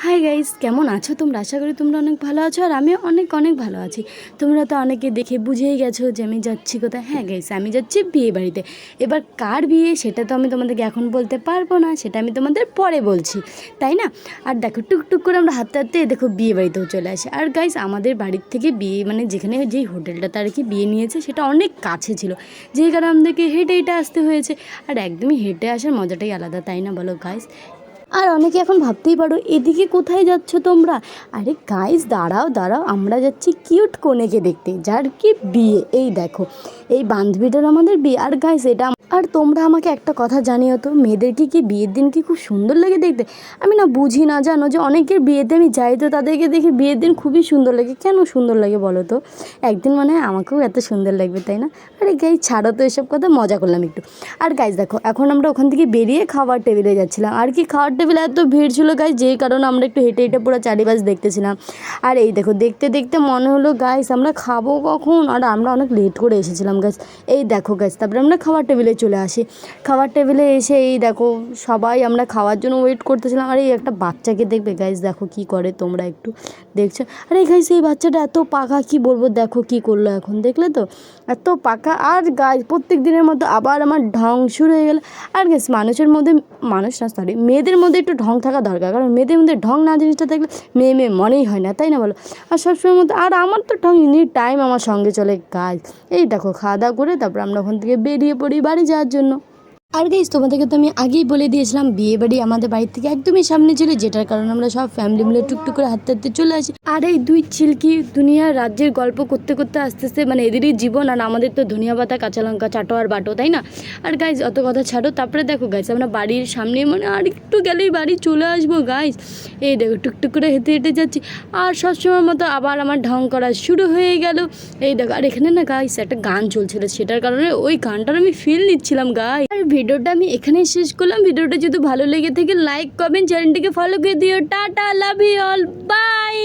Hi guys, কেমন আছো তোমরা? আশা করি তোমরা অনেক ভালো আছো আর আমি অনেক অনেক ভালো আছি। তোমরা তো অনেকে দেখে বুঝেই গেছো যে আমি যাচ্ছি কোথায়। হ্যাঁ গাইস, আমি যাচ্ছি বিয়ে বাড়িতে। এবার কার বিয়ে সেটা তো আমি তোমাদেরকে এখন বলতে পারবো না, সেটা আমি তোমাদের পরে বলছি, তাই না? আর দেখো টুকটুক করে আমরা হাঁটতে হাঁটতে দেখো বিয়ে বাড়িতেও চলে আসি। আর গাইস, আমাদের বাড়ির থেকে বিয়ে মানে যেখানে যেই হোটেলটাতে আর কি বিয়ে নিয়েছে সেটা অনেক কাছে ছিল, যেই কারণে আমাদেরকে হেঁটে হেঁটে আসতে হয়েছে। আর একদমই হেঁটে আসার মজাটাই আলাদা, তাই না বলো গাইস? আর অনেকে এখন ভাবতেই পারো এদিকে কোথায় যাচ্ছ তোমরা। আরে গাইস, দাঁড়াও দাঁড়াও, আমরা যাচ্ছি কিউট কনেকে দেখতে, যার কি বিয়ে। এই দেখো, এই বান্ধবীটার আমাদের বিয়ে। আর গাইস, এটা আর তোমরা আমাকে একটা কথা জানিও তো, মেয়েদেরকে কি বিয়ের দিন কি খুব সুন্দর লাগে দেখতে? আমি না বুঝি না, জানো যে অনেকের বিয়েতে আমি যাই তো তাদেরকে দেখি বিয়ের দিন খুবই সুন্দর লাগে। কেন সুন্দর লাগে বলো তো? একদিন মনে হয় আমাকেও এত সুন্দর লাগবে, তাই না? আরে গাইস, ছাড়ো তো এসব কথা, মজা করলাম একটু। আর গাইস দেখো, এখন আমরা ওখান থেকে বেরিয়ে খাবার টেবিলে যাচ্ছিলাম। আর কি খাবার টেবিলে এত ভিড় ছিল গাইস, যেই কারণে আমরা একটু হেঁটে হেঁটে পুরো চারিপাশ দেখতেছিলাম। আর এই দেখো, দেখতে দেখতে মনে হলো গাইস আমরা খাবো কখন, আর আমরা অনেক লেট করে এসেছিলাম গাইস। এই দেখো গাইস, তারপরে আমরা খাবার টেবিলে চলে আসি। খাবার টেবিলে এসে এই দেখো সবাই আমরা খাওয়ার জন্য ওয়েট করতেছিলাম। আর এই একটা বাচ্চাকে দেখবে গাইস, দেখো কি করে, তোমরা একটু দেখছো। আরে গাইস, এই বাচ্চাটা এত পাকা, কি বলবো, দেখো কি করলো এখন, দেখলে তো? এত পাকা। আর গাইস, প্রত্যেক দিনের মতো আবার আমার ঢং শুরু হয়ে গেল। আর গাইস, মানুষের মধ্যে, মানুষ না সরি, মেয়েদের মধ্যে একটু ঢং থাকা দরকার, কারণ মেয়েদের মধ্যে ঢং না জিনিসটা থাকলে মেয়ে মেয়ে মনেই হয় না, তাই না বলো? আর সবসময়ের মধ্যে আর আমার তো ঢং এনি টাইম আমার সঙ্গে চলে গাইস। এই দেখো, খাওয়া দাওয়া করে তারপর আমরা ওখান থেকে বেরিয়ে পড়ি বাড়ি যাওয়ার জন্য। আর গাইস, তোমাদেরকে তো আমি আগেই বলে দিয়েছিলাম বিয়ে বাড়ি আমাদের বাড়ির থেকে একদমই সামনে ছিল, যেটার কারণে আমরা সব ফ্যামিলি মিলে টুকটুক করে হাঁটতে হাঁটতে চলে আসি। আর এই দুই চিলকি দুনিয়ার রাজ্যের গল্প করতে করতে আস্তে আস্তে মানে এদেরই জীবন, আর আমাদের তো ধনিয়া পাতা কাঁচা লঙ্কা চাটো আর বাটো, তাই না? আর গাইস, অত কথা ছাড়ো, তারপরে দেখো গাইস, আমরা বাড়ির সামনে মানে আর একটু গেলেই বাড়ি চলে আসবো গাইস। এই দেখো টুকটুক করে হেঁটে হেঁটে যাচ্ছি। আর সবসময় মতো আবার আমার ঢং করা শুরু হয়ে গেল। এই দেখো, আর এখানে না গাইস একটা গান চলছিল, সেটার কারণে ওই গানটার আমি ফিল নিচ্ছিলাম গাইস। আর ভিডিওটা আমি এখানেই শেষ করলাম। ভিডিওটা যদি ভালো লেগে থাকে লাইক কমেন্ট, চ্যানেলটিকে ফলো করে দিও। Tata, love you all, by.